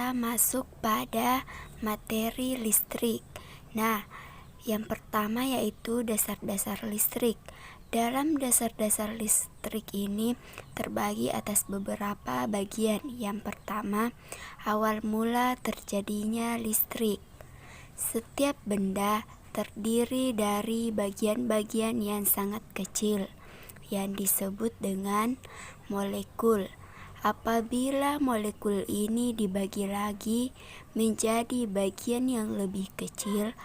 kita masuk pada materi listrik. Nah, yang pertama yaitu dasar-dasar listrik. Dalam dasar-dasar listrik ini terbagi atas beberapa bagian. Yang pertama, awal mula terjadinya listrik. Setiap benda terdiri dari bagian-bagian yang sangat kecil yang disebut dengan molekul. Apabila molekul ini dibagi lagi menjadi bagian yang lebih kecil,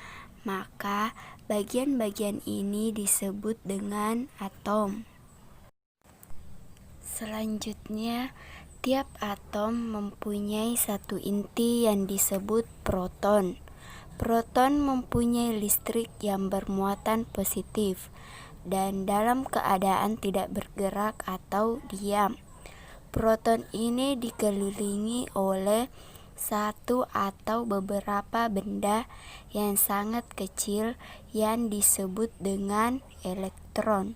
maka bagian-bagian ini disebut dengan atom. Selanjutnya, tiap atom mempunyai satu inti yang disebut proton. Proton mempunyai listrik yang bermuatan positif dan dalam keadaan tidak bergerak atau diam. Proton ini dikelilingi oleh satu atau beberapa benda yang sangat kecil yang disebut dengan elektron.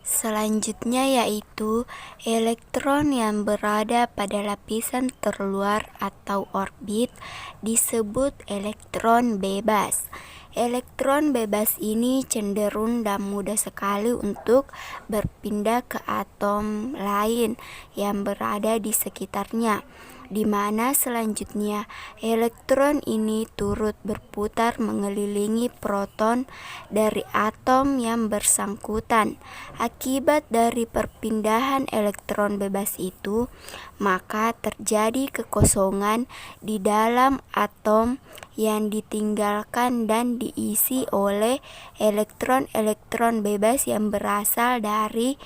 Selanjutnya yaitu elektron yang berada pada lapisan terluar atau orbit disebut elektron bebas. Elektron bebas ini cenderung dan mudah sekali untuk berpindah ke atom lain yang berada di sekitarnya, di mana selanjutnya elektron ini turut berputar mengelilingi proton dari atom yang bersangkutan. Akibat dari perpindahan elektron bebas itu, maka terjadi kekosongan di dalam atom yang ditinggalkan dan diisi oleh elektron-elektron bebas yang berasal dari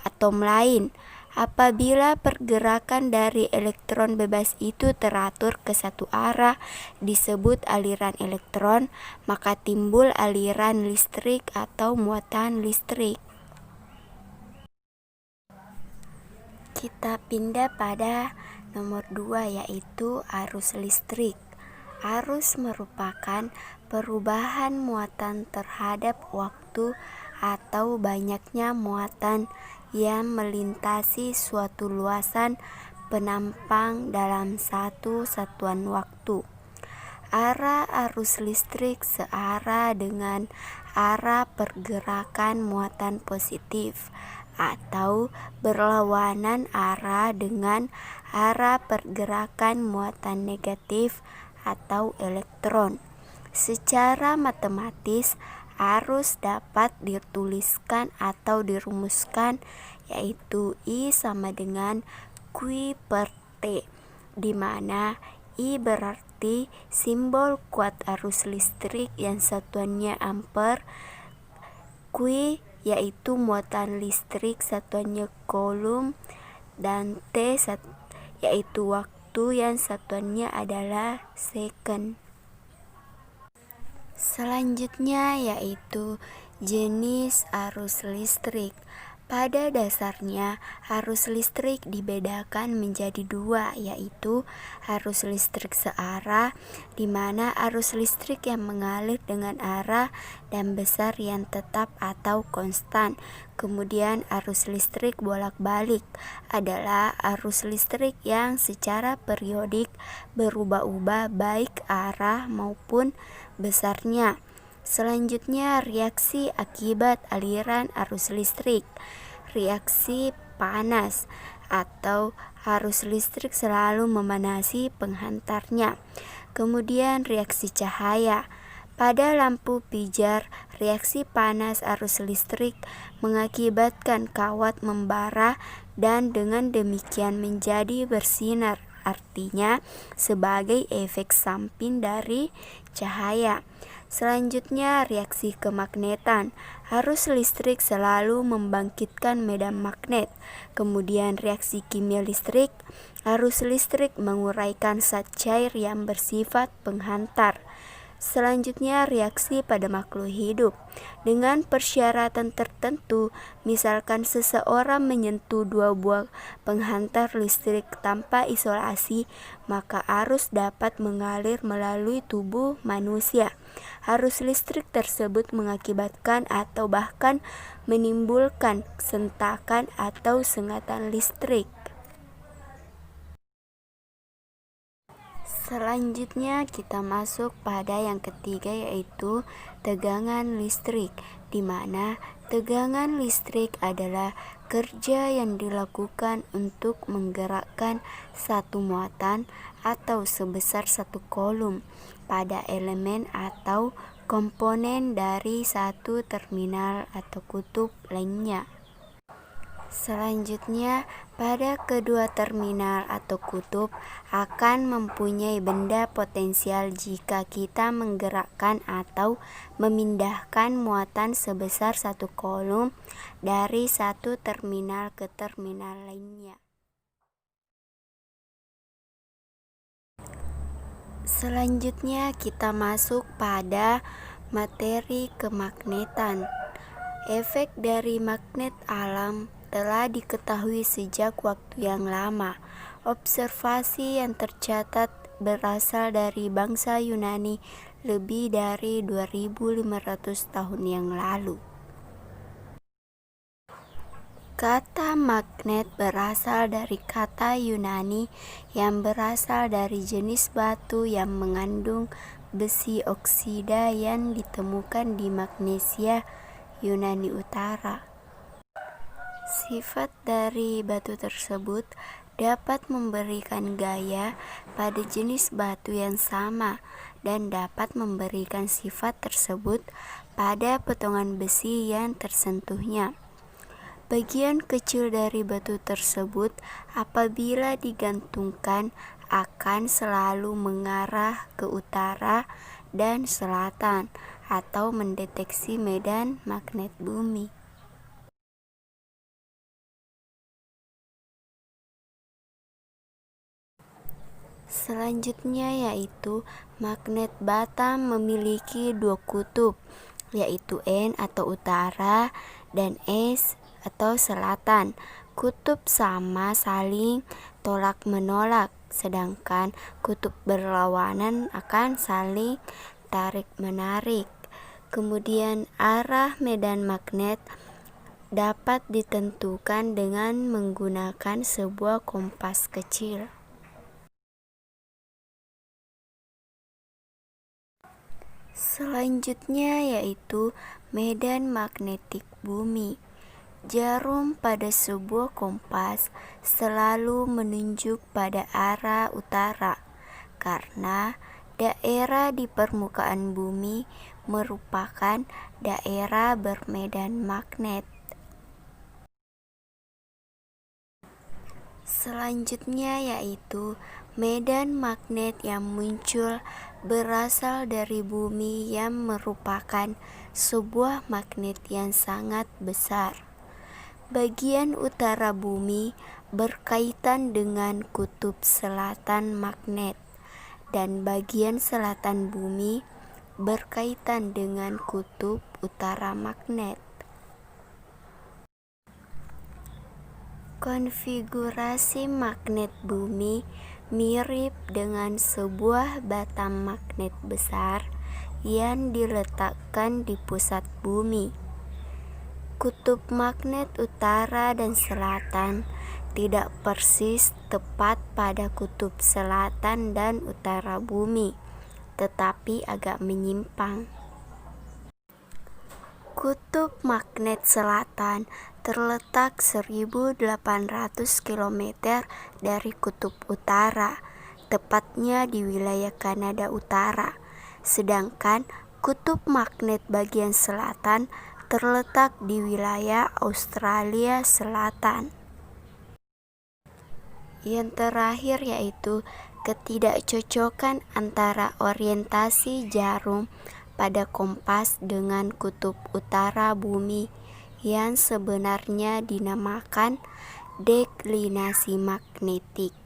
atom lain. Apabila pergerakan dari elektron bebas itu teratur ke satu arah disebut aliran elektron, maka timbul aliran listrik atau muatan listrik. Kita pindah pada nomor 2 yaitu arus listrik. Arus merupakan perubahan muatan terhadap waktu atau banyaknya muatan yang melintasi suatu luasan penampang dalam satu satuan waktu. Arah arus listrik searah dengan arah pergerakan muatan positif atau berlawanan arah dengan arah pergerakan muatan negatif atau elektron. Secara matematis, arus dapat dituliskan atau dirumuskan yaitu I sama dengan Q per T, di mana I berarti simbol kuat arus listrik yang satuannya ampere, Q yaitu muatan listrik satuannya coulomb, dan T yaitu waktu yang satuannya adalah second. Selanjutnya yaitu jenis arus listrik. Pada dasarnya, arus listrik dibedakan menjadi dua, yaitu arus listrik searah, di mana arus listrik yang mengalir dengan arah dan besar yang tetap atau konstan. Kemudian arus listrik bolak-balik adalah arus listrik yang secara periodik berubah-ubah baik arah maupun besarnya. Selanjutnya, reaksi akibat aliran arus listrik. Reaksi panas atau arus listrik selalu memanasi penghantarnya. Kemudian reaksi cahaya. Pada lampu pijar, reaksi panas arus listrik mengakibatkan kawat membara dan dengan demikian menjadi bersinar, artinya sebagai efek samping dari cahaya. Selanjutnya, reaksi kemagnetan. Arus listrik selalu membangkitkan medan magnet. Kemudian reaksi kimia listrik. Arus listrik menguraikan zat cair yang bersifat penghantar. Selanjutnya, reaksi pada makhluk hidup. Dengan persyaratan tertentu, misalkan seseorang menyentuh dua buah penghantar listrik tanpa isolasi, maka arus dapat mengalir melalui tubuh manusia. arus listrik tersebut mengakibatkan atau bahkan menimbulkan sentakan atau sengatan listrik. Selanjutnya kita masuk pada yang ketiga, yaitu tegangan listrik, di mana tegangan listrik adalah kerja yang dilakukan untuk menggerakkan satu muatan atau sebesar satu kolom pada elemen atau komponen dari satu terminal atau kutub lainnya. Selanjutnya, pada kedua terminal atau kutub akan mempunyai benda potensial jika kita menggerakkan atau memindahkan muatan sebesar satu kolom dari satu terminal ke terminal lainnya. Selanjutnya kita masuk pada materi kemagnetan. Efek dari magnet alam telah diketahui sejak waktu yang lama. Observasi yang tercatat berasal dari bangsa Yunani lebih dari 2500 tahun yang lalu. Kata magnet berasal dari kata Yunani yang berasal dari jenis batu yang mengandung besi oksida yang ditemukan di Magnesia, Yunani Utara. Sifat dari batu tersebut dapat memberikan gaya pada jenis batu yang sama dan dapat memberikan sifat tersebut pada potongan besi yang tersentuhnya. Bagian kecil dari batu tersebut apabila digantungkan akan selalu mengarah ke utara dan selatan atau mendeteksi medan magnet bumi. Selanjutnya yaitu magnet bata memiliki dua kutub, yaitu N atau utara dan S atau selatan. Kutub sama saling tolak-menolak, sedangkan kutub berlawanan akan saling tarik-menarik. Kemudian arah medan magnet dapat ditentukan dengan menggunakan sebuah kompas kecil. Selanjutnya yaitu medan magnetik bumi. Jarum pada sebuah kompas selalu menunjuk pada arah utara karena daerah di permukaan bumi merupakan daerah bermedan magnet. Selanjutnya yaitu medan magnet yang muncul berasal dari bumi yang merupakan sebuah magnet yang sangat besar. Bagian utara bumi berkaitan dengan kutub selatan magnet dan bagian selatan bumi berkaitan dengan kutub utara magnet. Konfigurasi magnet bumi mirip dengan sebuah batang magnet besar yang diletakkan di pusat bumi. Kutub magnet utara dan selatan tidak persis tepat pada kutub selatan dan utara bumi, tetapi agak menyimpang. Kutub magnet selatan terletak 1800 km dari kutub utara, tepatnya di wilayah Kanada Utara. Sedangkan kutub magnet bagian selatan terletak di wilayah Australia Selatan. Yang terakhir yaitu ketidakcocokan antara orientasi jarum pada kompas dengan kutub utara bumi yang sebenarnya dinamakan deklinasi magnetik.